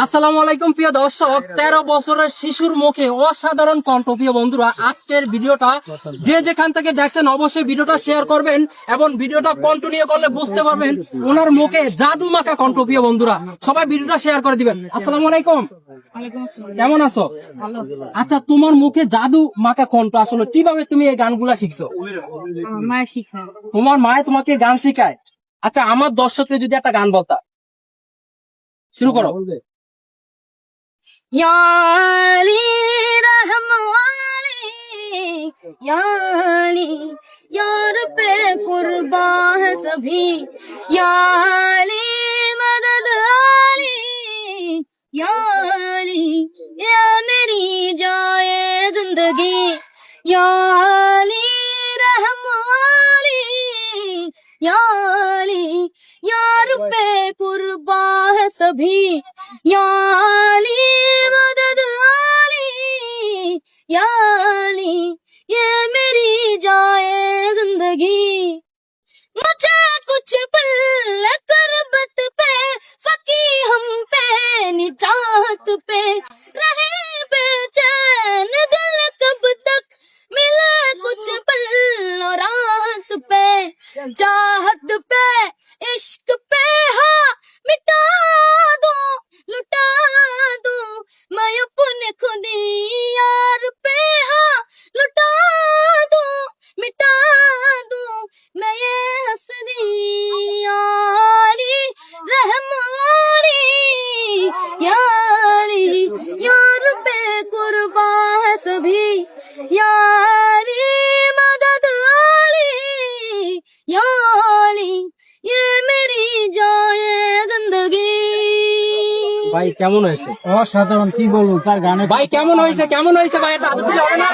আসসালামু আলাইকুম প্রিয় দর্শক, 13 বছরের শিশুর মুখে অসাধারণ কণ্ঠ। প্রিয় বন্ধুরা, আজকের ভিডিওটা যে যেখান থেকে দেখছেন অবশ্যই ভিডিওটা শেয়ার করবেন এবং ভিডিওটা কন্টিনিউ করলে বুঝতে পারবেন ওনার মুখে জাদু মাখা কণ্ঠ। প্রিয় বন্ধুরা, সবাই ভিডিওটা শেয়ার করে দিবেন। আসসালামু আলাইকুম, কেমন আছো? আচ্ছা, তোমার মুখে জাদু মাখা কণ্ঠ, আসলে কিভাবে তুমি এই গানগুলা শিখছো? তোমার মায়ে তোমাকে গান শিখায়? আচ্ছা, আমার দর্শককে যদি একটা গান বলতা, শুরু করো। या अली रहम वाली, या अली यार पे कुर्बा है सभी, या अली मदद आली, या अली या मेरी जाए जिंदगी, या अली रहम वाली, या अली यार पे कुर्बा है सभी, या अली मदद आली, या अली ये मेरी जाए जिंदगी। मुझे कुछ पल करबत पे फकी हम पे निजात पे रहे बेचैन दिल कब तक मिले कुछ पल और रात पे चाहत पे इश्क पे हाँ मिटा दो लुटा दो मैं अपने खुदी यार पे हाँ लुटा दो मिटा दो मैं ये हंसदी आली रहम वाली, या अली यार पे कुर्बा है सभी, या अली मदद आली, या अली ये मेरी जाए जिंदगी। ভাই কেমন হয়েছে? অসাধারণ, কি বলবো তার গানে। ভাই কেমন হয়েছে? কেমন হয়েছে ভাই? এটা আদৌ দিলে হবে না?